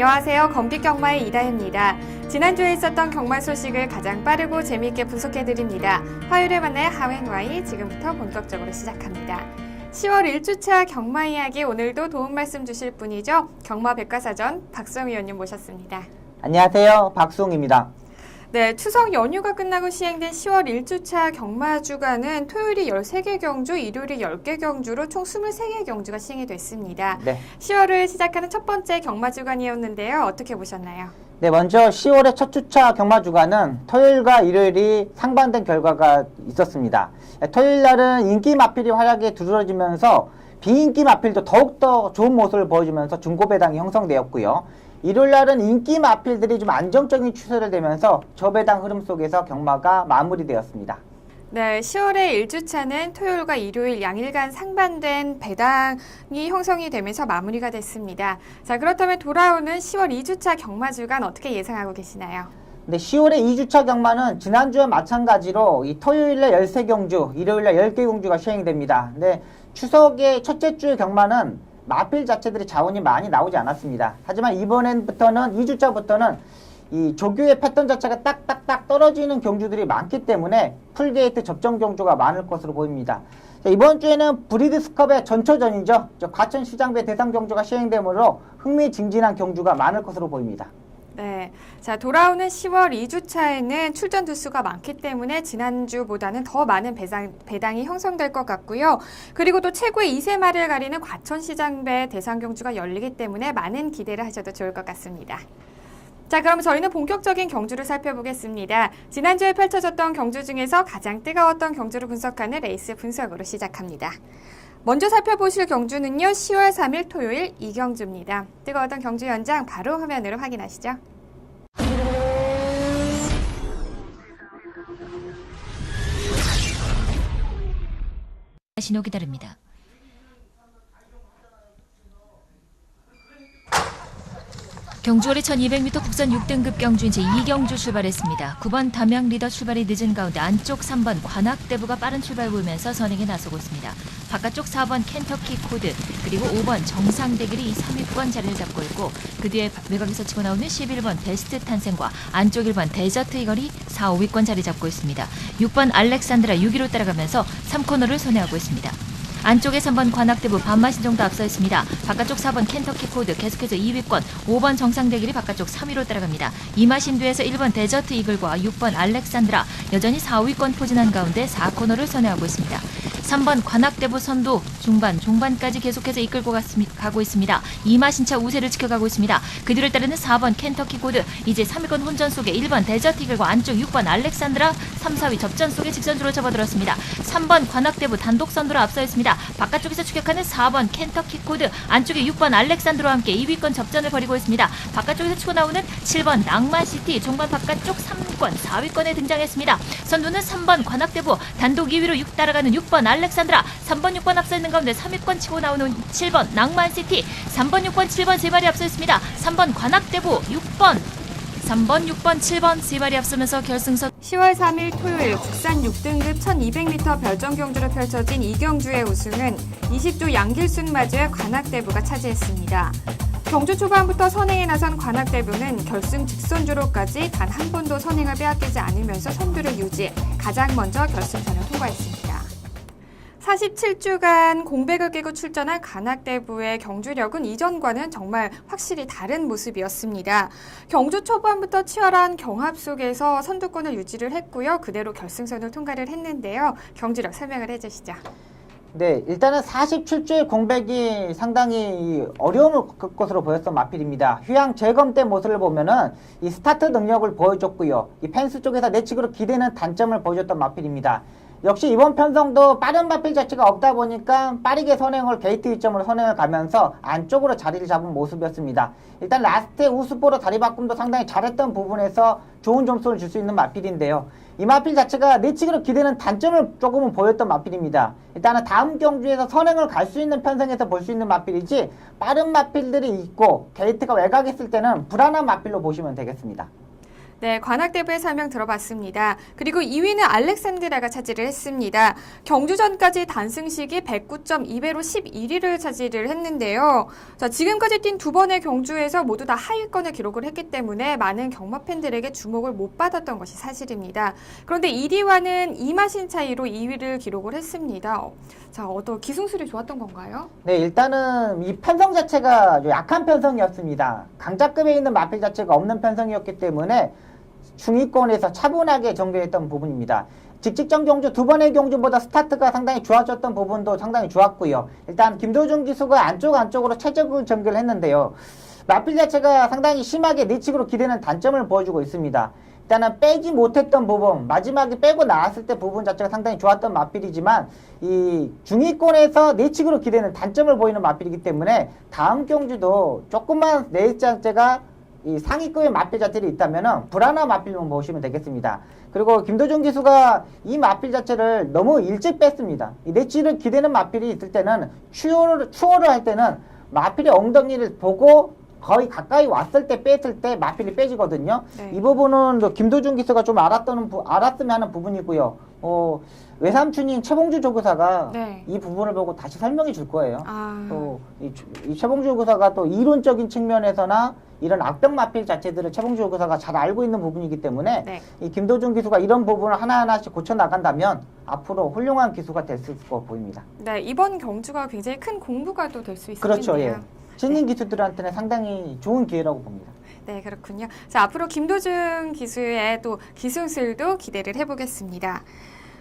안녕하세요. 검빛경마의 이다혜입니다. 지난주에 있었던 경마 소식을 가장 빠르고 재미있게 분석해드립니다. 화요일에 만나요 하웬와이 지금부터 본격적으로 시작합니다. 10월 1주차 경마 이야기 오늘도 도움 말씀 주실 분이죠. 경마백과사전 박수홍 위원님 모셨습니다. 안녕하세요. 박수홍입니다. 네, 추석 연휴가 끝나고 시행된 10월 1주차 경마 주간은 토요일이 13개 경주, 일요일이 10개 경주로 총 23개 경주가 시행이 됐습니다. 네. 10월을 시작하는 첫 번째 경마 주간이었는데요. 어떻게 보셨나요? 네, 먼저 10월의 첫 주차 경마 주간은 토요일과 일요일이 상반된 결과가 있었습니다. 토요일 날은 인기 마필이 활약에 두드러지면서 비인기 마필도 더욱더 좋은 모습을 보여주면서 중고배당이 형성되었고요. 일요일 날은 인기 마필들이 좀 안정적인 추세를 되면서 저배당 흐름 속에서 경마가 마무리되었습니다. 네, 10월의 1주차는 토요일과 일요일 양일간 상반된 배당이 형성이 되면서 마무리가 됐습니다. 자, 그렇다면 돌아오는 10월 2주차 경마 주간 어떻게 예상하고 계시나요? 네, 10월의 2주차 경마는 지난주와 마찬가지로 이 토요일에 13경주, 일요일에 10개 경주가 시행됩니다. 네, 추석의 첫째 주 경마는 마필 자체들이 자원이 많이 나오지 않았습니다. 하지만 이번엔부터는 2주차부터는 이 조교의 패턴 자체가 딱딱딱 떨어지는 경주들이 많기 때문에 풀게이트 접전 경주가 많을 것으로 보입니다. 자, 이번 주에는 브리드스컵의 전초전이죠. 과천시장배 대상 경주가 시행되므로 흥미진진한 경주가 많을 것으로 보입니다. 네, 자 돌아오는 10월 2주차에는 출전 두수가 많기 때문에 지난주보다는 더 많은 배당이 형성될 것 같고요. 그리고 또 최고의 2세마를 가리는 과천시장배 대상 경주가 열리기 때문에 많은 기대를 하셔도 좋을 것 같습니다. 자, 그럼 저희는 본격적인 경주를 살펴보겠습니다. 지난주에 펼쳐졌던 경주 중에서 가장 뜨거웠던 경주를 분석하는 레이스 분석으로 시작합니다. 먼저 살펴보실 경주는요. 10월 3일 토요일 이경주입니다. 뜨거웠던 경주 현장 바로 화면으로 확인하시죠. 신호 기다립니다. 경주월의 1200m 국산 6등급 경주인 제2경주 출발했습니다. 9번 담양 리더 출발이 늦은 가운데 안쪽 3번 관악대부가 빠른 출발 보이면서 선행에 나서고 있습니다. 바깥쪽 4번 켄터키 코드 그리고 5번 정상대길이 3위권 자리를 잡고 있고 그 뒤에 외곽에서 치고 나오는 11번 베스트 탄생과 안쪽 1번 데저트 이걸이 4, 5위권 자리 잡고 있습니다. 6번 알렉산드라 6위로 따라가면서 3코너를 선회하고 있습니다. 안쪽에 3번 관악대부 반마신 정도 앞서 있습니다. 바깥쪽 4번 켄터키 코드 계속해서 2위권, 5번 정상대길이 바깥쪽 3위로 따라갑니다. 이마신 뒤에서 1번 데저트 이글과 6번 알렉산드라 여전히 4, 5위권 포진한 가운데 4코너를 선회하고 있습니다. 3번 관악대부 선두 종반까지 계속해서 이끌고 가고 있습니다. 이마신차 우세를 지켜가고 있습니다. 그 뒤를 따르는 4번 켄터키 코드 이제 3위권 혼전 속에 1번 데저트 이글과 안쪽 6번 알렉산드라 3, 4위 접전 속에 직선주로 접어들었습니다. 3번 관악대부 단독 선두로 앞서 있습니다. 바깥쪽에서 추격하는 4번 켄터키 코드 안쪽에 6번 알렉산드로와 함께 2위권 접전을 벌이고 있습니다. 바깥쪽에서 치고 나오는 7번 낭만시티 종반 바깥쪽 3위권 4위권에 등장했습니다. 선두는 3번 관악대부 단독 2위로 따라가는 6번 알렉산드라 3번 6번 앞서 있는 가운데 3위권 치고 나오는 7번 낭만시티 3번 6번 7번 세 마리 앞서 있습니다. 3번 관악대부 6번 3번, 6번, 7번 세 마리 앞서면서 결승선 10월 3일 토요일 국산 6등급 1200m 별정 경주로 펼쳐진 이경주의 우승은 20조 양길순 마주의 관악대부가 차지했습니다. 경주 초반부터 선행에 나선 관악대부는 결승 직선주로까지 단 한 번도 선행을 빼앗기지 않으면서 선두를 유지, 가장 먼저 결승선을 통과했습니다. 47주간 공백을 깨고 출전한 관악대부의 경주력은 이전과는 정말 확실히 다른 모습이었습니다. 경주 초반부터 치열한 경합 속에서 선두권을 유지를 했고요. 그대로 결승선을 통과를 했는데요. 경주력 설명을 해주시죠. 네, 일단은 47주의 공백이 상당히 어려움을 겪을 것으로 보였던 마필입니다. 휴양 재검대 모습을 보면은 이 스타트 능력을 보여줬고요. 이 펜스 쪽에서 내측으로 기대는 단점을 보여줬던 마필입니다. 역시 이번 편성도 빠른 마필 자체가 없다 보니까 빠르게 선행을 게이트 2점으로 선행을 가면서 안쪽으로 자리를 잡은 모습이었습니다. 일단 라스트에 우스포로 자리 바꿈도 상당히 잘했던 부분에서 좋은 점수를 줄 수 있는 마필인데요. 이 마필 자체가 내측으로 기대는 단점을 조금은 보였던 마필입니다. 일단은 다음 경주에서 선행을 갈 수 있는 편성에서 볼 수 있는 마필이지 빠른 마필들이 있고 게이트가 외곽에 있을 때는 불안한 마필로 보시면 되겠습니다. 네, 관악대부의 설명 들어봤습니다. 그리고 2위는 알렉산드라가 차지를 했습니다. 경주전까지 단승 시기 109.2배로 11위를 차지를 했는데요. 자, 지금까지 뛴 두 번의 경주에서 모두 다 하위권을 기록을 했기 때문에 많은 경마 팬들에게 주목을 못 받았던 것이 사실입니다. 그런데 1위와는 2마신 차이로 2위를 기록을 했습니다. 자, 기승술이 좋았던 건가요? 네, 일단은 이 편성 자체가 아주 약한 편성이었습니다. 강자급에 있는 마필 자체가 없는 편성이었기 때문에 중위권에서 차분하게 정비했던 부분입니다. 직직전 경주 두 번의 경주보다 스타트가 상당히 좋아졌던 부분도 상당히 좋았고요. 일단 김도준 기수가 안쪽으로 최적을 전개를 했는데요. 마필 자체가 상당히 심하게 내측으로 기대는 단점을 보여주고 있습니다. 일단은 빼지 못했던 부분, 마지막에 빼고 나왔을 때 부분 자체가 상당히 좋았던 마필이지만 이 중위권에서 내측으로 기대는 단점을 보이는 마필이기 때문에 다음 경주도 조금만 내측 자체가 이 상위급의 마필 자체를 있다면 불안한 마필만 보시면 되겠습니다. 그리고 김도준 기수가 이 마필 자체를 너무 일찍 뺐습니다. 이 내치를 기대는 마필이 있을 때는 추월을 할 때는 마필의 엉덩이를 보고 거의 가까이 왔을 때 뺐을 때 마필이 빼지거든요. 네. 이 부분은 김도준 기수가 좀 알았으면 하는 부분이고요. 외삼촌인 최봉주 조교사가 네. 이 부분을 보고 다시 설명해 줄 거예요. 또 이 최봉주 조교사가 또 이론적인 측면에서나 이런 악병 마필 자체들을 최봉주 조교사가 잘 알고 있는 부분이기 때문에 네. 이 김도준 기수가 이런 부분을 하나하나씩 고쳐 나간다면 앞으로 훌륭한 기수가 될 수 있을 거 보입니다. 네, 이번 경주가 굉장히 큰 공부가 또 될 수 있겠네요. 그렇죠, 예. 신인 기수들한테는 상당히 좋은 기회라고 봅니다. 네, 그렇군요. 자, 앞으로 김도준 기수의 또 기술술도 기대를 해보겠습니다.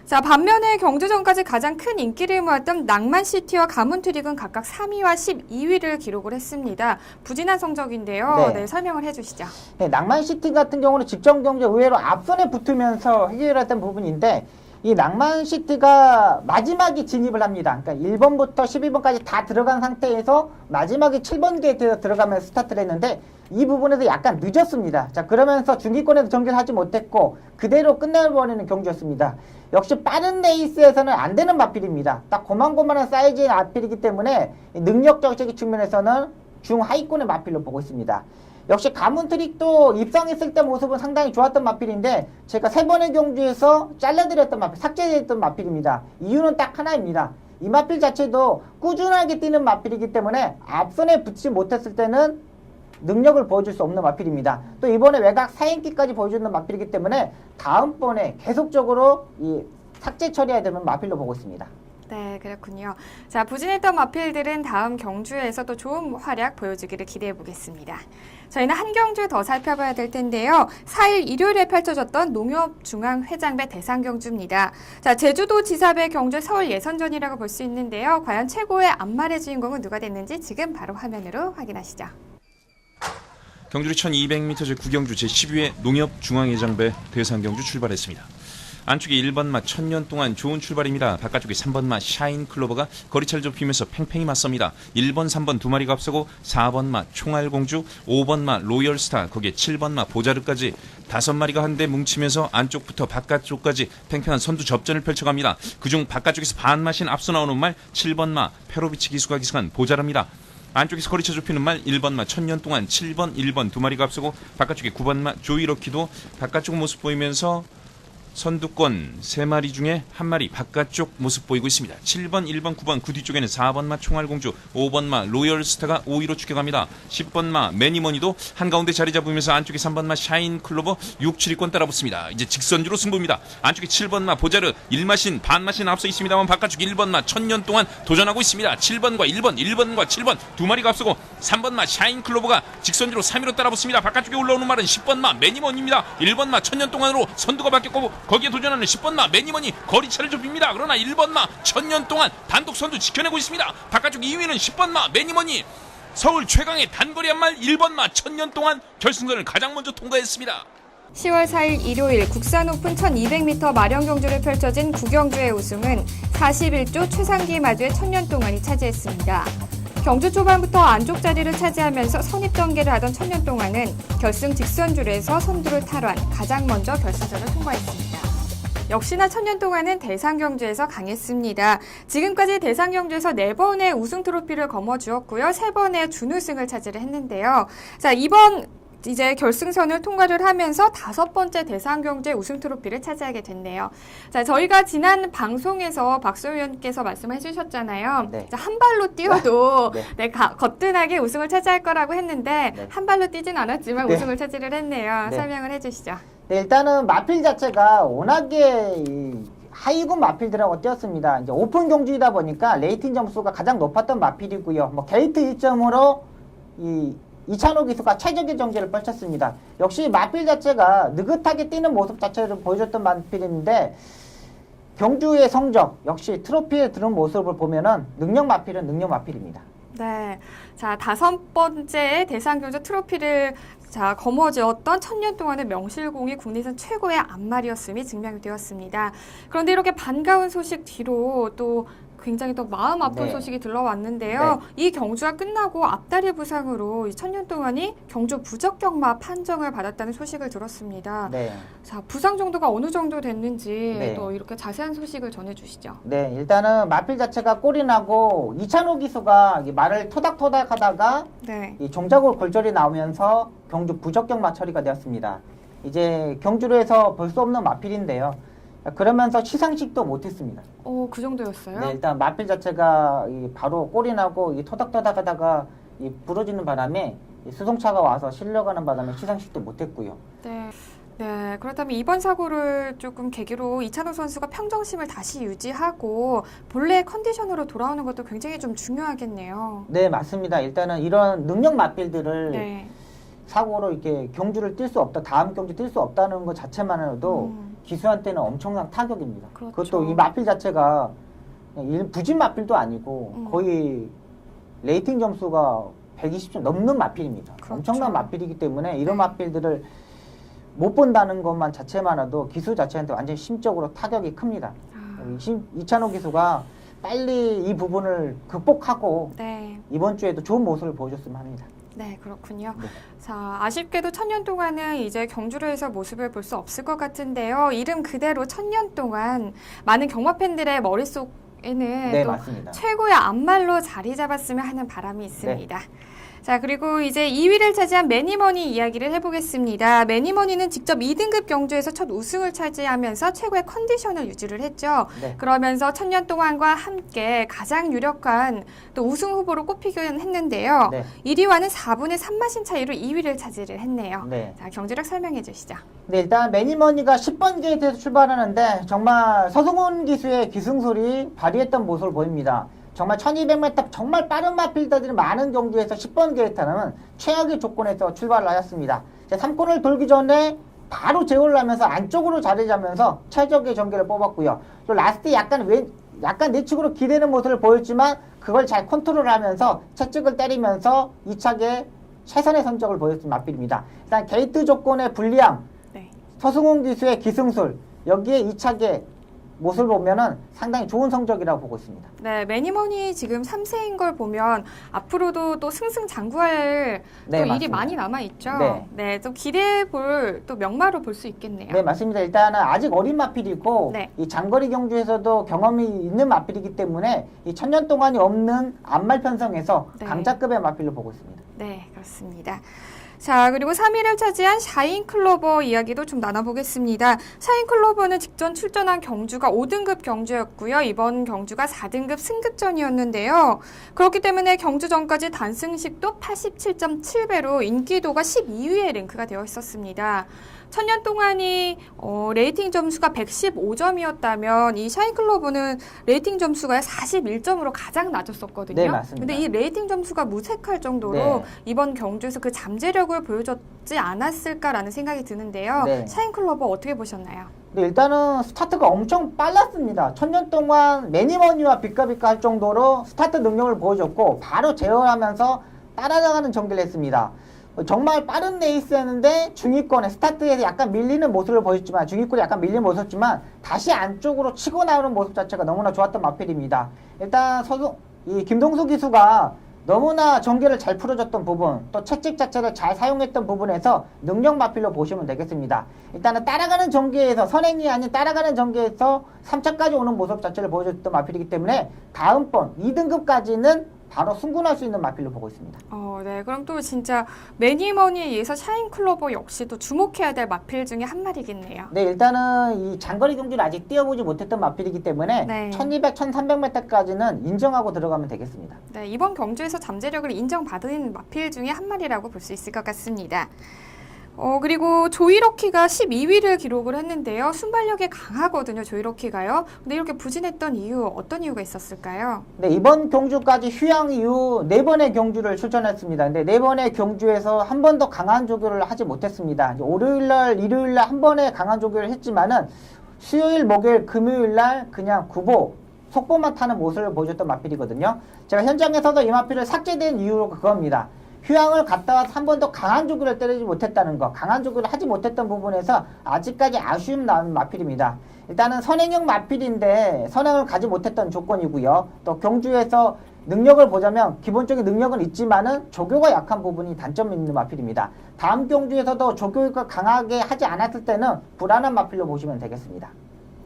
자, 반면에 경주전까지 가장 큰 인기를 모았던 낭만시티와 가문트릭은 각각 3위와 12위를 기록을 했습니다. 부진한 성적인데요. 네. 네, 설명을 해주시죠. 네, 낭만시티 같은 경우는 직전 경주 의외로 앞선에 붙으면서 해결했던 부분인데 이 낭만시티가 마지막에 진입을 합니다. 그러니까 1번부터 12번까지 다 들어간 상태에서 마지막에 7번 게이트에서 들어가면서 스타트를 했는데 이 부분에서 약간 늦었습니다. 자, 그러면서 중기권에서 전개를 하지 못했고 그대로 끝내버리는 경주였습니다. 역시 빠른 레이스에서는 안 되는 마필입니다. 딱 고만고만한 사이즈의 마필이기 때문에 능력적인 측면에서는 중하위권의 마필로 보고 있습니다. 역시 가문트릭도 입성했을 때 모습은 상당히 좋았던 마필인데 제가 3번의 경주에서 잘라드렸던 마필, 삭제됐던 마필입니다. 이유는 딱 하나입니다. 이 마필 자체도 꾸준하게 뛰는 마필이기 때문에 앞선에 붙지 못했을 때는 능력을 보여줄 수 없는 마필입니다. 또 이번에 외곽 4인기까지 보여주는 마필이기 때문에 다음번에 계속적으로 이 삭제 처리해야 되는 마필로 보고 있습니다. 네, 그렇군요. 자, 부진했던 마필들은 다음 경주에서 또 좋은 활약 보여주기를 기대해 보겠습니다. 저희는 한 경주 더 살펴봐야 될 텐데요. 4일 일요일에 펼쳐졌던 농협중앙회장배 대상경주입니다. 자, 제주도 지사배 경주 서울 예선전이라고 볼 수 있는데요. 과연 최고의 앞말의 주인공은 누가 됐는지 지금 바로 화면으로 확인하시죠. 경주리 1200m 제9경주 제12회 농협중앙회장배 대상경주 출발했습니다. 안쪽에 1번마 천년 동안 좋은 출발입니다. 바깥쪽에 3번마 샤인클로버가 거리차를 좁히면서 팽팽히 맞섭니다. 1번, 3번 두 마리가 앞서고 4번마 총알공주, 5번마 로열스타, 거기에 7번마 보자르까지 5마리가 한데 뭉치면서 안쪽부터 바깥쪽까지 팽팽한 선두 접전을 펼쳐갑니다. 그중 바깥쪽에서 반마신 앞서 나오는 말 7번마 페로비치 기수가 기승한 보자르입니다. 안쪽에서 거리차 좁히는 말 1번마 천년 동안 7번, 1번 두 마리가 앞서고 바깥쪽에 9번마 조이러키도 바깥쪽 모습 보이면서 선두권 3마리 중에 1마리 바깥쪽 모습 보이고 있습니다. 7번, 1번, 9번 그 뒤쪽에는 4번마 총알공주, 5번마 로열스타가 5위로 추격합니다. 10번마 매니머니도 한가운데 자리 잡으면서 안쪽에 3번마 샤인클로버 6, 7위권 따라붙습니다. 이제 직선주로 승부입니다. 안쪽에 7번마 보자르 1마신 반마신 앞서 있습니다만 바깥쪽 1번마 천년 동안 도전하고 있습니다. 7번과 1번, 1번과 7번 두 마리가 앞서고 3번마 샤인클로버가 직선주로 3위로 따라붙습니다. 바깥쪽에 올라오는 말은 10번마 매니머니입니다. 1번마 천년 동안으로 선두가 바뀌었고 거기에 도전하는 10번마 매니머니 거리차를 좁힙니다. 그러나 1번마 천년 동안 단독 선두 지켜내고 있습니다. 바깥쪽 2위는 10번마 매니머니 서울 최강의 단거리 한말 1번마 천년 동안 결승선을 가장 먼저 통과했습니다. 10월 4일 일요일 국산 오픈 1200m 마령 경주를 펼쳐진 구경주의 우승은 41조 최상기 마주의 천년 동안이 차지했습니다. 경주 초반부터 안쪽 자리를 차지하면서 선입 전개를 하던 천년 동안은 결승 직선줄에서 선두를 탈환, 가장 먼저 결승전을 통과했습니다. 역시나 천년 동안은 대상경주에서 강했습니다. 지금까지 대상경주에서 4번의 우승 트로피를 거머쥐었고요. 3번의 준우승을 차지를 했는데요. 자, 이번 이제 결승선을 통과를 하면서 5번째 대상경주의 우승 트로피를 차지하게 됐네요. 자, 저희가 지난 방송에서 박수 의원께서 말씀해 주셨잖아요. 네. 자, 한 발로 뛰어도 네. 네, 거뜬하게 우승을 차지할 거라고 했는데 네. 한 발로 뛰진 않았지만 네. 우승을 차지를 했네요. 네. 설명을 해주시죠. 네, 일단은 마필 자체가 워낙에 하위군 마필들하고 뛰었습니다. 이제 오픈 경주이다 보니까 레이팅 점수가 가장 높았던 마필이고요. 뭐 게이트 1점으로 이찬호 기수가 최적의 경기를 펼쳤습니다. 역시 마필 자체가 느긋하게 뛰는 모습 자체를 보여줬던 마필인데 경주의 성적 역시 트로피에 드는 모습을 보면은 능력 마필은 능력 마필입니다. 네. 자, 5번째 대상경주 트로피를 거머쥐었던 천년 동안의 명실공히 국내선 최고의 앞말이었음이 증명이 되었습니다. 그런데 이렇게 반가운 소식 뒤로 또 굉장히 또 마음 아픈 네. 소식이 들러왔는데요. 이 경주가 끝나고 앞다리 부상으로 이 천년 동안이 경주 부적격마 판정을 받았다는 소식을 들었습니다. 네. 자, 부상 정도가 어느 정도 됐는지 네. 또 이렇게 자세한 소식을 전해주시죠. 네, 일단은 마필 자체가 꼴이 나고 이찬호 기수가 이 말을 토닥토닥 하다가 네. 이 종자골 골절이 나오면서 경주 부적격마 처리가 되었습니다. 이제 경주로에서 볼 수 없는 마필인데요. 그러면서 시상식도 못했습니다. 오, 그 정도였어요? 네, 일단 마필 자체가 바로 꼴이 나고 토닥토닥 하다가 부러지는 바람에 수송차가 와서 실려가는 바람에 시상식도 못했고요. 네. 네, 그렇다면 이번 사고를 조금 계기로 이찬호 선수가 평정심을 다시 유지하고 본래의 컨디션으로 돌아오는 것도 굉장히 좀 중요하겠네요. 네, 맞습니다. 일단은 이런 능력 마필들을 네. 사고로 이렇게 경주를 뛸 수 없다, 다음 경주 뛸 수 없다는 것 자체만으로도 기수한테는 엄청난 타격입니다. 그렇죠. 그것도 이 마필 자체가 부진 마필도 아니고 거의 레이팅 점수가 120점 넘는 마필입니다. 그렇죠. 엄청난 마필이기 때문에 이런 네. 마필들을 못 본다는 것만 자체만으로도 기수 자체한테 완전히 심적으로 타격이 큽니다. 이찬호 기수가 빨리 이 부분을 극복하고 네. 이번 주에도 좋은 모습을 보여줬으면 합니다. 네, 그렇군요. 네. 자, 아쉽게도 천년 동안은 이제 경주로에서 모습을 볼 수 없을 것 같은데요. 이름 그대로 천년 동안 많은 경마 팬들의 머릿속에는 네, 또 맞습니다. 최고의 앞말로 자리 잡았으면 하는 바람이 있습니다. 자, 그리고 이제 2위를 차지한 매니머니 이야기를 해보겠습니다. 매니머니는 직접 2등급 경주에서 첫 우승을 차지하면서 최고의 컨디션을 유지를 했죠. 네. 그러면서 천년 동안과 함께 가장 유력한 또 우승 후보로 꼽히긴 했는데요. 네. 1위와는 4분의 3마신 차이로 2위를 차지를 했네요. 네. 자, 경주력 설명해 주시죠. 네, 일단 매니머니가 10번 게이트에서 출발하는데 정말 서승훈 기수의 기승술이 발휘했던 모습을 보입니다. 정말 1200m 정말 빠른 마필더들이 많은 경주에서 10번 게이트는 최악의 조건에서 출발을 하였습니다. 3코너를 돌기 전에 바로 제어를 하면서 안쪽으로 자리 잡으면서 최적의 전개를 뽑았고요. 또 라스트 약간 내측으로 기대는 모습을 보였지만 그걸 잘 컨트롤하면서 채찍을 때리면서 2차계 최선의 성적을 보였던 마필입니다. 일단 게이트 조건의 불리함, 네. 서승훈 기수의 기승술, 여기에 2차계 모습을 보면은 상당히 좋은 성적이라고 보고 있습니다. 네, 매니머니 지금 3세인 걸 보면 앞으로도 또 승승장구할 네, 또 일이 맞습니다. 많이 남아 있죠. 네. 네, 좀 기대해 볼 또 명마로 볼 수 있겠네요. 네, 맞습니다. 일단은 아직 어린 마필이고 네. 이 장거리 경주에서도 경험이 있는 마필이기 때문에 이 천년 동안이 없는 앞말 편성에서 네. 강자급의 마필로 보고 있습니다. 네, 그렇습니다. 자, 그리고 3위를 차지한 샤인클로버 이야기도 좀 나눠보겠습니다. 샤인클로버는 직전 출전한 경주가 5등급 경주였고요. 이번 경주가 4등급 승급전이었는데요. 그렇기 때문에 경주 전까지 단승식도 87.7배로 인기도가 12위에 랭크가 되어 있었습니다. 천년 동안이 레이팅 점수가 115점이었다면 이 샤인클로버는 레이팅 점수가 41점으로 가장 낮았었거든요. 네, 맞습니다. 근데 이 레이팅 점수가 무색할 정도로 네. 이번 경주에서 그 잠재력을 보여줬지 않았을까라는 생각이 드는데요. 네. 샤인클로버 어떻게 보셨나요? 네, 일단은 스타트가 엄청 빨랐습니다. 천년 동안 매니머니와 비까비까 할 정도로 스타트 능력을 보여줬고 바로 제어하면서 따라나가는 전개를 했습니다. 정말 빠른 레이스였는데 중위권에 스타트에서 약간 밀리는 모습을 보였지만 중위권이 약간 밀리는 모습이었지만 다시 안쪽으로 치고 나오는 모습 자체가 너무나 좋았던 마필입니다. 일단 이 김동수 기수가 너무나 전개를 잘 풀어줬던 부분 또 채찍 자체를 잘 사용했던 부분에서 능력 마필로 보시면 되겠습니다. 일단은 따라가는 전개에서 선행이 아닌 따라가는 전개에서 3차까지 오는 모습 자체를 보여줬던 마필이기 때문에 다음번 2등급까지는 바로 승군할 수 있는 마필로 보고 있습니다. 네. 그럼 또 진짜 매니머니에서 샤인클로버 역시 또 주목해야 될 마필 중에 한 마리겠네요. 네, 일단은 이 장거리 경주를 아직 뛰어보지 못했던 마필이기 때문에 네. 1200, 1300m까지는 인정하고 들어가면 되겠습니다. 네, 이번 경주에서 잠재력을 인정받은 마필 중에 한 마리라고 볼 수 있을 것 같습니다. 그리고 조이러키가 12위를 기록을 했는데요. 순발력이 강하거든요, 조이러키가요. 근데 이렇게 부진했던 이유, 어떤 이유가 있었을까요? 네, 이번 경주까지 휴양 이후 4번의 경주를 출전했습니다. 근데 4번의 경주에서 한 번 더 강한 조교를 하지 못했습니다. 이제 월요일날, 일요일날 한 번에 강한 조교를 했지만은 수요일, 목요일, 금요일날 그냥 구보, 속보만 타는 모습을 보여줬던 마필이거든요. 제가 현장에서도 이 마필을 삭제된 이유가 그겁니다. 휴양을 갔다 와서 한 번 더 강한 조교를 때리지 못했다는 거, 강한 조교를 하지 못했던 부분에서 아직까지 아쉬움 남은 마필입니다. 일단은 선행형 마필인데 선행을 가지 못했던 조건이고요. 또 경주에서 능력을 보자면 기본적인 능력은 있지만은 조교가 약한 부분이 단점이 있는 마필입니다. 다음 경주에서도 조교가 강하게 하지 않았을 때는 불안한 마필로 보시면 되겠습니다.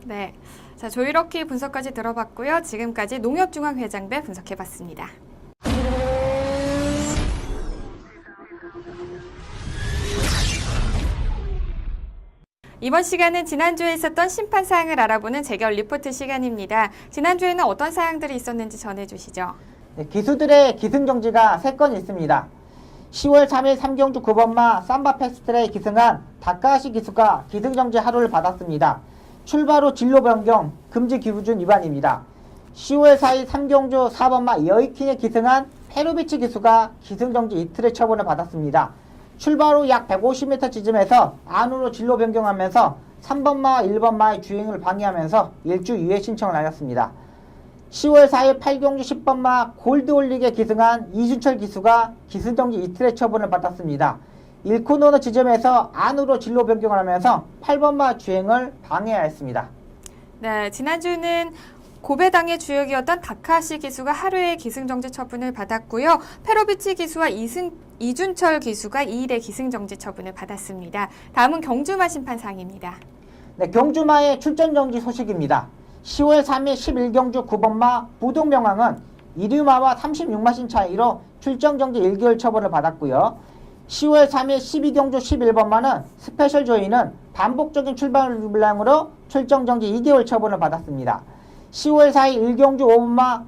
네. 자, 조이러키 분석까지 들어봤고요. 지금까지 농협중앙회장배 분석해봤습니다. 이번 시간은 지난주에 있었던 심판 사항을 알아보는 재결 리포트 시간입니다. 지난주에는 어떤 사항들이 있었는지 전해주시죠. 네, 기수들의 기승정지가 3건 있습니다. 10월 3일 3경주 9번마 삼바 패스트레이 기승한 다카시 기수가 기승정지 하루를 받았습니다. 출발 후 진로 변경 금지 기준 위반입니다. 10월 4일 3경주 4번마 여이킹에 기승한 페루비치 기수가 기승정지 이틀의 처분을 받았습니다. 출발 후 약 150m 지점에서 안으로 진로 변경하면서 3번마와 1번마의 주행을 방해하면서 일주 유예 신청을 하였습니다. 10월 4일 8경주 10번마 골드올릭에 기승한 이준철 기수가 기승정지 이틀의 처분을 받았습니다. 1코너너 지점에서 안으로 진로 변경을 하면서 8번마 주행을 방해하였습니다. 네, 지난주는 고배당의 주역이었던 다카시 기수가 하루의 기승정지 처분을 받았고요. 페로비치 기수와 이준철 기수가 2일의 기승정지 처분을 받았습니다. 다음은 경주마 심판상입니다. 네, 경주마의 출전정지 소식입니다. 10월 3일 11경주 9번마 부동명왕은 이류마와 36마신 차이로 출전정지 1개월 처분을 받았고요. 10월 3일 12경주 11번마는 스페셜 조이는 반복적인 출발 불량으로 출전정지 2개월 처분을 받았습니다. 10월 4일 1경주 5번마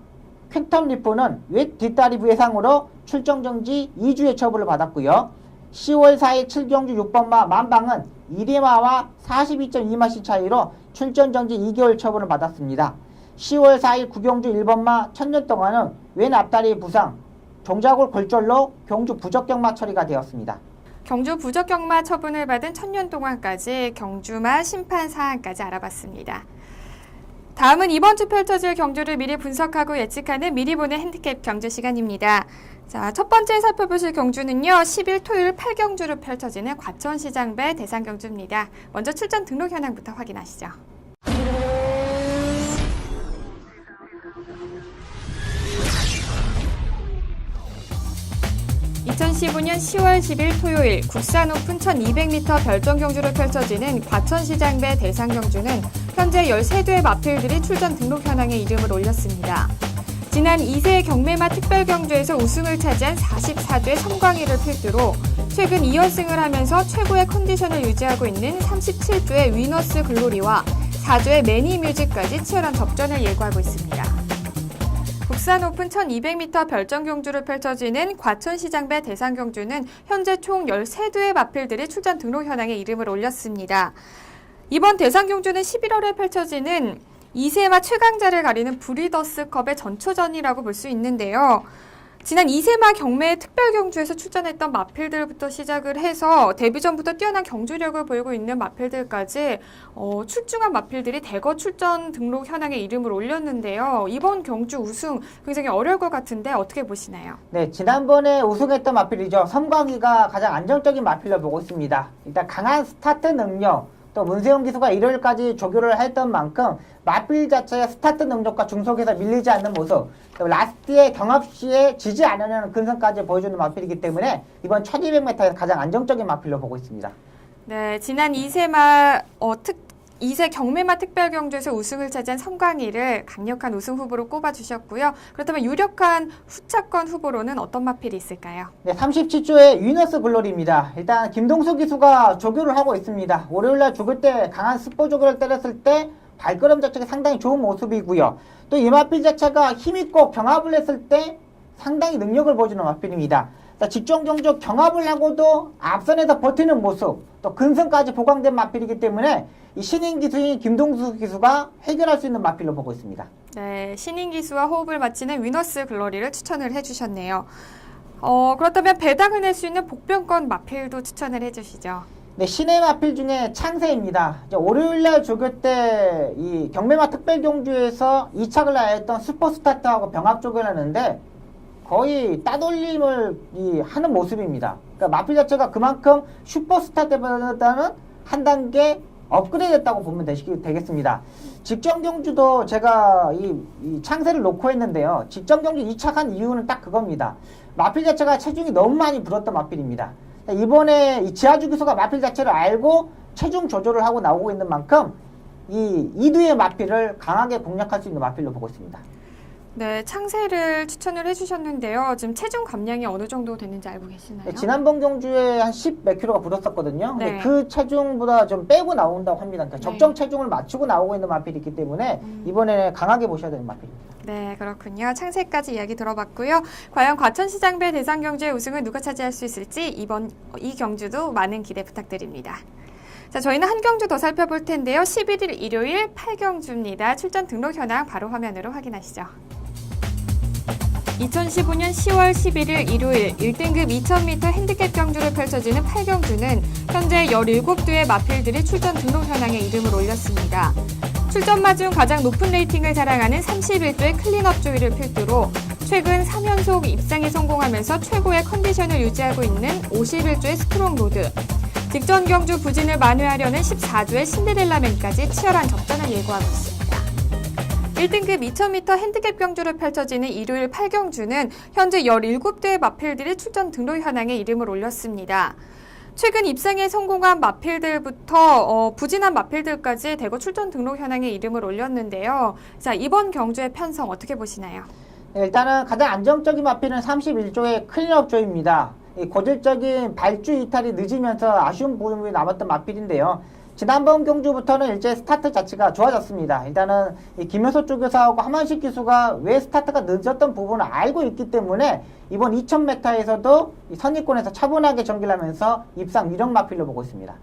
퀵텀 리프는 윗 뒷다리 부해상으로 출전정지 2주의 처분을 받았고요. 10월 4일 7경주 6번마 만방은 1위마와 42.2마시 차이로 출전정지 2개월 처분을 받았습니다. 10월 4일 9경주 1번마 천년 동안은 왼 앞다리 부상, 종자골 골절로 경주 부적격마 처리가 되었습니다. 경주 부적격마 처분을 받은 천년 동안까지 경주마 심판 사항까지 알아봤습니다. 다음은 이번 주 펼쳐질 경주를 미리 분석하고 예측하는 미리 보는 핸디캡 경주 시간입니다. 자, 첫 번째 살펴보실 경주는요. 10일 토요일 8경주로 펼쳐지는 과천시장배 대상경주입니다. 먼저 출전 등록 현황부터 확인하시죠. (2015년 10월 10일) 토요일 국산 오픈 1200m 별정 경주로 펼쳐지는 과천시장배 대상경주는 현재 13대의 마필들이 출전 등록 현황에 이름을 올렸습니다. 지난 2세 경매마 특별경주에서 우승을 차지한 44대 섬광희를 필두로 최근 2연승을 하면서 최고의 컨디션을 유지하고 있는 37조의 위너스 글로리와 4조의 매니뮤직까지 치열한 접전을 예고하고 있습니다. 국산 오픈 1200m 별정 경주로 펼쳐지는 과천시장배 대상경주는 현재 총 13대의 마필들이 출전 등록 현황에 이름을 올렸습니다. 이번 대상경주는 11월에 펼쳐지는 2세마 최강자를 가리는 브리더스컵의 전초전이라고 볼 수 있는데요. 지난 2세마 경매 특별경주에서 출전했던 마필들부터 시작을 해서 데뷔전부터 뛰어난 경주력을 보이고 있는 마필들까지 출중한 마필들이 대거 출전 등록 현황에 이름을 올렸는데요. 이번 경주 우승 굉장히 어려울 것 같은데 어떻게 보시나요? 네, 지난번에 우승했던 마필이죠. 섬광희가 가장 안정적인 마필로 보고 있습니다. 일단 강한 스타트 능력, 또 문세영 기수가 일요일까지 조교를 했던 만큼 마필 자체의 스타트 능력과 중속에서 밀리지 않는 모습, 또 라스트의 경합 시에 지지 않으려는 근성까지 보여주는 마필이기 때문에 이번 1200m에서 가장 안정적인 마필로 보고 있습니다. 네, 지난 2세마 2세 경매마 특별경주에서 우승을 차지한 성광희를 강력한 우승 후보로 꼽아주셨고요. 그렇다면 유력한 후차권 후보로는 어떤 마필이 있을까요? 네, 37조의 위너스 글로리입니다. 일단 김동수 기수가 조교를 하고 있습니다. 월요일날 죽을 때 강한 스포 조교를 때렸을 때 발걸음 자체가 상당히 좋은 모습이고요. 또 이 마필 자체가 힘있고 경합을 했을 때 상당히 능력을 보여주는 마필입니다. 직전 경주 경합을 하고도 앞선에서 버티는 모습, 또 근성까지 보강된 마필이기 때문에 이 신인 기수인 김동수 기수가 해결할 수 있는 마필로 보고 있습니다. 네, 신인 기수와 호흡을 맞추는 위너스 글로리를 추천을 해주셨네요. 그렇다면 배당을 낼 수 있는 복병권 마필도 추천을 해주시죠. 네, 신의 마필 중에 창세입니다. 월요일날 조교 때 이 경매마 특별경주에서 2착을 나했던 슈퍼스타트하고 병합 조교를 하는데 거의 따돌림을 하는 모습입니다. 그러니까 마필 자체가 그만큼 슈퍼스타 때보다는 한 단계 업그레이드 됐다고 보면 되겠습니다. 직전 경주도 제가 이 창세를 놓고 했는데요. 직전 경주 2착한 이유는 딱 그겁니다. 마필 자체가 체중이 너무 많이 불었던 마필입니다. 이번에 이 지하주 기수가 마필 자체를 알고 체중 조절을 하고 나오고 있는 만큼 이 2두의 마필을 강하게 공략할 수 있는 마필로 보고 있습니다. 네, 창세를 추천을 해주셨는데요. 지금 체중 감량이 어느 정도 됐는지 알고 계시나요? 네, 지난번 경주에 한 10 몇 킬로가 불었었거든요. 네. 근데 그 체중보다 좀 빼고 나온다고 합니다. 그러니까 네. 적정 체중을 맞추고 나오고 있는 마필이 있기 때문에 이번에는 강하게 보셔야 되는 마필입니다. 네, 그렇군요. 창세까지 이야기 들어봤고요. 과연 과천시장배 대상경주의 우승을 누가 차지할 수 있을지 이 경주도 많은 기대 부탁드립니다. 자, 저희는 한 경주 더 살펴볼 텐데요. 11일 일요일 8경주입니다. 출전 등록 현황 바로 화면으로 확인하시죠. 2015년 10월 11일 일요일 1등급 2000m 핸디캡 경주를 펼쳐지는 8경주는 현재 17두의 마필들이 출전 등록 현황에 이름을 올렸습니다. 출전마 중 가장 높은 레이팅을 자랑하는 31조의 클린업 조이를 필두로 최근 3연속 입상에 성공하면서 최고의 컨디션을 유지하고 있는 51조의 스트롱 로드, 직전 경주 부진을 만회하려는 14조의 신데렐라맨까지 치열한 접전을 예고하고 있습니다. 1등급 2000m 핸디캡 경주를 펼쳐지는 일요일 8경주는 현재 17대의 마필들이 출전 등록 현황에 이름을 올렸습니다. 최근 입상에 성공한 마필들부터 부진한 마필들까지 대거 출전 등록 현황에 이름을 올렸는데요. 자, 이번 경주의 편성 어떻게 보시나요? 네, 일단은 가장 안정적인 마필은 31조의 클린업 조입니다. 고질적인 발주 이탈이 늦으면서 아쉬운 부분이 남았던 마필인데요. 지난번 경주부터는 일제 스타트 자체가 좋아졌습니다. 일단은 이 김효소 조교사하고 하만식 기수가 왜 스타트가 늦었던 부분을 알고 있기 때문에 이번 2000m에서도 선입권에서 차분하게 전개를 하면서 입상 유력 마필로 보고 있습니다.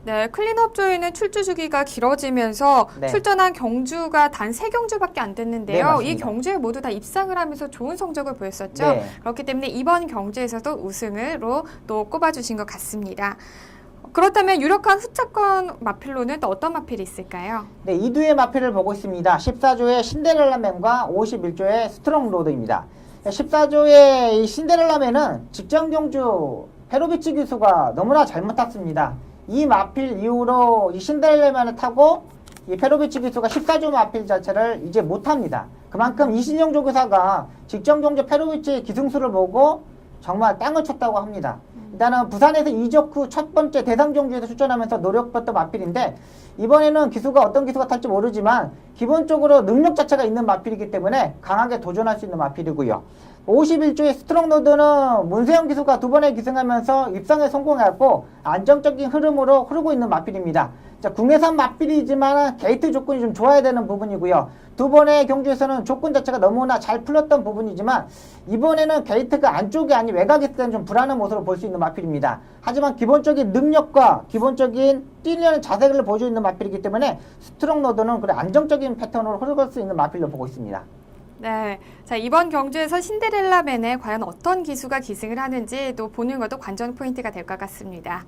네, 클린업 조이는 출주 주기가 길어지면서 네. 출전한 경주가 단 3경주밖에 안 됐는데요. 네, 맞습니다. 이 경주에 모두 다 입상을 하면서 좋은 성적을 보였었죠. 네. 그렇기 때문에 이번 경주에서도 우승으로 또 꼽아주신 것 같습니다. 그렇다면 유력한 후차권 마필로는 또 어떤 마필이 있을까요? 네, 2두의 마필을 보고 있습니다. 14조의 신데렐라맨과 51조의 스트롱 로드입니다. 14조의 이 신데렐라맨은 직전 경주 페로비치 기수가 너무나 잘못 탔습니다. 이 마필 이후로 이 신데렐라맨을 타고 이 페로비치 기수가 14조 마필 자체를 이제 못합니다. 그만큼 이신영 조교사가 직전 경주 페로비치 기승수를 보고 정말 땅을 쳤다고 합니다. 일단은 부산에서 이적 후 첫 번째 대상 경주에서 출전하면서 노력했던 마필인데 이번에는 기수가 어떤 기수가 탈지 모르지만 기본적으로 능력 자체가 있는 마필이기 때문에 강하게 도전할 수 있는 마필이고요. 51조의 스트롱 로드는 문세영 기수가 두 번에 기승하면서 입상에 성공했고 안정적인 흐름으로 흐르고 있는 마필입니다. 자, 국내산 마필이지만 게이트 조건이 좀 좋아야 되는 부분이고요. 두 번의 경주에서는 조건 자체가 너무나 잘 풀렸던 부분이지만 이번에는 게이트가 안쪽이 아닌 외곽에 있을 때는 좀 불안한 모습을 볼 수 있는 마필입니다. 하지만 기본적인 능력과 기본적인 뛰려는 자세를 보여주고 있는 마필이기 때문에 스트롱 로드는 그래 안정적인 패턴으로 흐를 수 있는 마필로 보고 있습니다. 네, 자, 이번 경주에서 신데렐라맨에 과연 어떤 기수가 기승을 하는지 또 보는 것도 관전 포인트가 될 것 같습니다.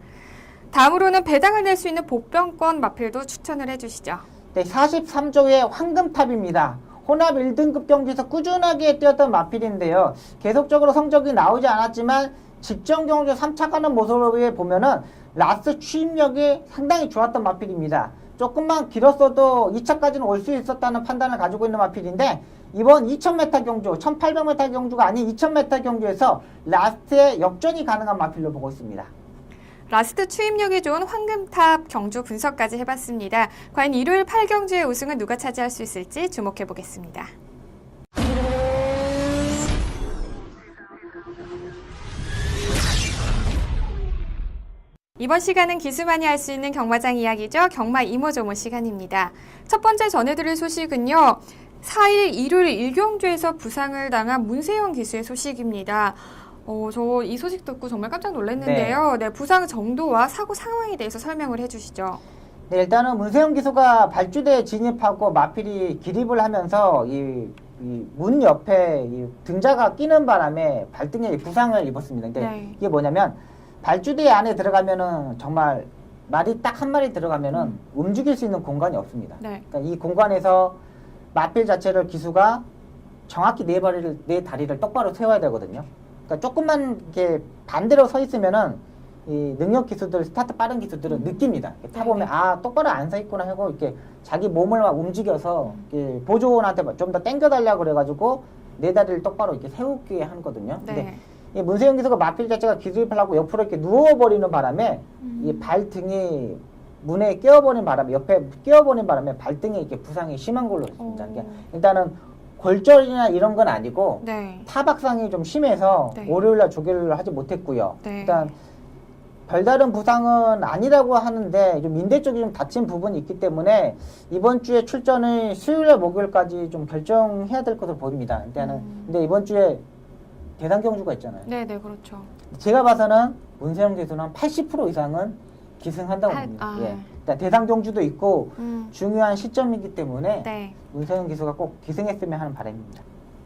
다음으로는 배당을 낼 수 있는 복병권 마필도 추천을 해주시죠. 네, 43조의 황금탑입니다. 혼합 1등급 경주에서 꾸준하게 뛰었던 마필인데요. 계속적으로 성적이 나오지 않았지만 직전 경주 3차 가는 모습을 보면은 라스트 추임력이 상당히 좋았던 마필입니다. 조금만 길었어도 2차까지는 올 수 있었다는 판단을 가지고 있는 마필인데 이번 2000m 경주, 1800m 경주가 아닌 2000m 경주에서 라스트에 역전이 가능한 마필로 보고 있습니다. 라스트 추임력이 좋은 황금탑 경주 분석까지 해봤습니다. 과연 일요일 8경주의 우승은 누가 차지할 수 있을지 주목해보겠습니다. 이번 시간은 기수만이 알 수 있는 경마장 이야기죠. 경마 이모저모 시간입니다. 첫 번째 전해드릴 소식은요. 4일 일요일 1경주에서 부상을 당한 문세영 기수의 소식입니다. 저 이 소식 듣고 정말 깜짝 놀랐는데요. 네, 부상 정도와 사고 상황에 대해서 설명을 해주시죠. 네, 일단은 문세영 기수가 발주대에 진입하고 마필이 기립을 하면서 이 문 옆에 이 등자가 끼는 바람에 발등에 부상을 입었습니다. 근데 네. 이게 뭐냐면 발주대 안에 들어가면은 정말 말이 딱 한 마리 들어가면은 움직일 수 있는 공간이 없습니다. 네. 그러니까 이 공간에서 마필 자체를 기수가 정확히 네 다리를 똑바로 세워야 되거든요. 그러니까 조금만 이렇게 반대로 서 있으면은 이 능력 기수들, 스타트 빠른 기수들은 느낍니다. 이렇게 타보면 아 똑바로 안 서 있구나 하고 이렇게 자기 몸을 막 움직여서 이렇게 보조원한테 좀 더 당겨달라고 그래가지고 네 다리를 똑바로 이렇게 세우게 하거든요. 근데 네. 이 문세영 기수가 마필 자체가 기립을 하고 옆으로 이렇게 누워버리는 바람에 이 발등이 문에 끼어버린 바람에 옆에 끼어버린 바람에 발등에 이렇게 부상이 심한 걸로 있습니다. 그러니까 일단은 골절이나 이런 건 아니고 네. 타박상이 좀 심해서 네. 월요일날 조교를 하지 못했고요. 네. 일단 별다른 부상은 아니라고 하는데 좀 인대 쪽이 좀 다친 부분이 있기 때문에 이번 주에 출전을 수요일날 목요일까지 좀 결정해야 될 것으로 보입니다. 일단은 근데 이번 주에 대상 경주가 있잖아요. 네, 그렇죠. 제가 봐서는 문세영 기수는 80% 이상은 기승한다고 봅니다. 예. 일단 대상 경주도 있고 중요한 시점이기 때문에 네. 문세영 기수가 꼭 기승했으면 하는 바람입니다.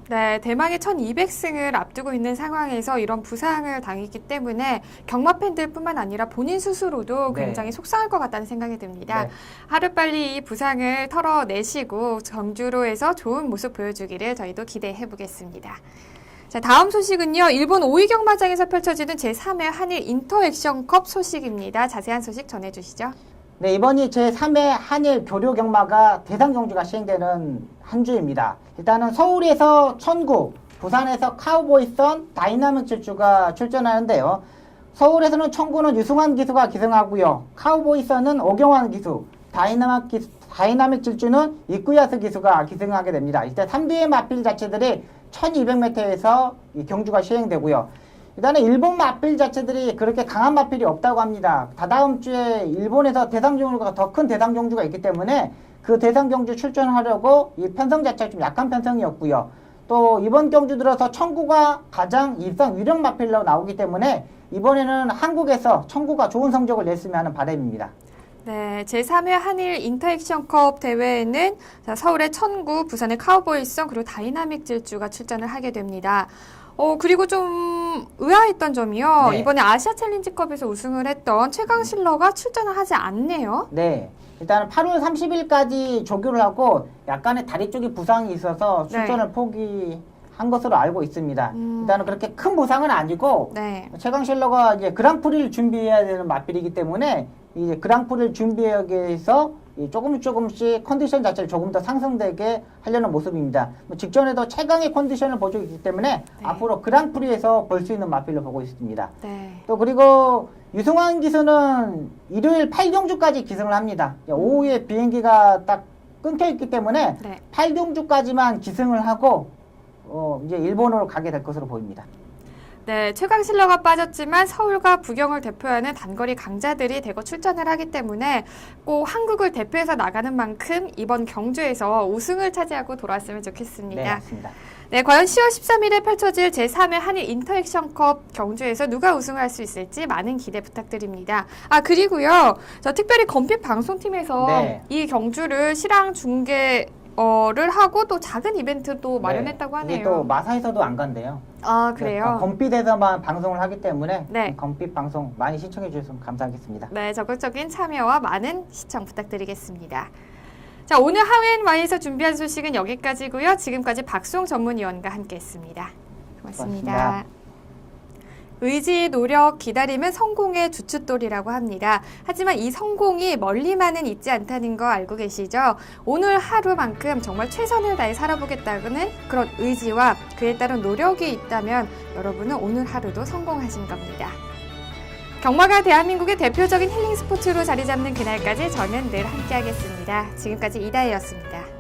네, 대망의 1200승을 앞두고 있는 상황에서 이런 부상을 당했기 때문에 경마 팬들뿐만 아니라 본인 스스로도 네. 굉장히 속상할 것 같다는 생각이 듭니다. 네. 하루빨리 이 부상을 털어내시고 경주로에서 좋은 모습 보여주기를 저희도 기대해 보겠습니다. 자, 다음 소식은요. 일본 5위 경마장에서 펼쳐지는 제3회 한일 인터액션컵 소식입니다. 자세한 소식 전해주시죠. 네, 이번이 제3회 한일 교류 경마가 대상 경주가 시행되는 한 주입니다. 일단은 서울에서 천구, 부산에서 카우보이선, 다이나믹 질주가 출전하는데요. 서울에서는 천구는 유승환 기수가 기승하고요. 카우보이선은 오경환 기수, 다이나믹 질주는 이쿠야스 기수가 기승하게 됩니다. 일단 3두의 마필 자체들이 1200m에서 이 경주가 시행되고요. 일단은 일본 마필 자체들이 그렇게 강한 마필이 없다고 합니다. 다다음 주에 일본에서 대상 경주가 더 큰 대상 경주가 있기 때문에 그 대상 경주 출전하려고 이 편성 자체가 좀 약한 편성이었고요. 또 이번 경주 들어서 청구가 가장 일상 유력 마필로 나오기 때문에 이번에는 한국에서 청구가 좋은 성적을 냈으면 하는 바람입니다. 네, 제3회 한일 인터액션컵 대회에는 서울의 천구, 부산의 카우보이선, 그리고 다이나믹 질주가 출전을 하게 됩니다. 그리고 좀 의아했던 점이요. 네. 이번에 아시아 챌린지컵에서 우승을 했던 최강실러가 출전을 하지 않네요. 네. 일단 8월 30일까지 조교를 하고 약간의 다리 쪽에 부상이 있어서 출전을 네. 포기한 것으로 알고 있습니다. 일단은 그렇게 큰 부상은 아니고 네. 최강실러가 이제 그랑프리를 준비해야 되는 마필이기 때문에 이제 그랑프리를 준비하기 위해서 조금씩 컨디션 자체를 조금 더 상승되게 하려는 모습입니다. 직전에도 최강의 컨디션을 보여주고 있기 때문에 네. 앞으로 그랑프리에서 볼 수 있는 마필로 보고 있습니다. 네. 또 그리고 유승환 기수는 일요일 8경주까지 기승을 합니다. 오후에 비행기가 딱 끊겨 있기 때문에 네. 8경주까지만 기승을 하고 이제 일본으로 가게 될 것으로 보입니다. 네, 최강실러가 빠졌지만 서울과 부경을 대표하는 단거리 강자들이 대거 출전을 하기 때문에 꼭 한국을 대표해서 나가는 만큼 이번 경주에서 우승을 차지하고 돌아왔으면 좋겠습니다. 네, 맞습니다. 네, 과연 10월 13일에 펼쳐질 제3회 한일 인터액션컵 경주에서 누가 우승을 할 수 있을지 많은 기대 부탁드립니다. 그리고요, 저 특별히 검핏 방송팀에서 네. 이 경주를 실황 중계를 하고 또 작은 이벤트도 마련했다고 하네요. 이게 또 마사에서도 안 간대요. 그래요? 검핏에서만 방송을 하기 때문에 네. 검핏 방송 많이 시청해 주셨으면 감사하겠습니다. 네, 적극적인 참여와 많은 시청 부탁드리겠습니다. 자, 오늘 하웬와이에서 준비한 소식은 여기까지고요. 지금까지 박수홍 전문위원과 함께했습니다. 고맙습니다. 고맙습니다. 의지, 노력, 기다림은 성공의 주춧돌이라고 합니다. 하지만 이 성공이 멀리만은 있지 않다는 거 알고 계시죠? 오늘 하루만큼 정말 최선을 다해 살아보겠다는 그런 의지와 그에 따른 노력이 있다면 여러분은 오늘 하루도 성공하신 겁니다. 경마가 대한민국의 대표적인 힐링 스포츠로 자리 잡는 그날까지 저는 늘 함께하겠습니다. 지금까지 이다혜였습니다.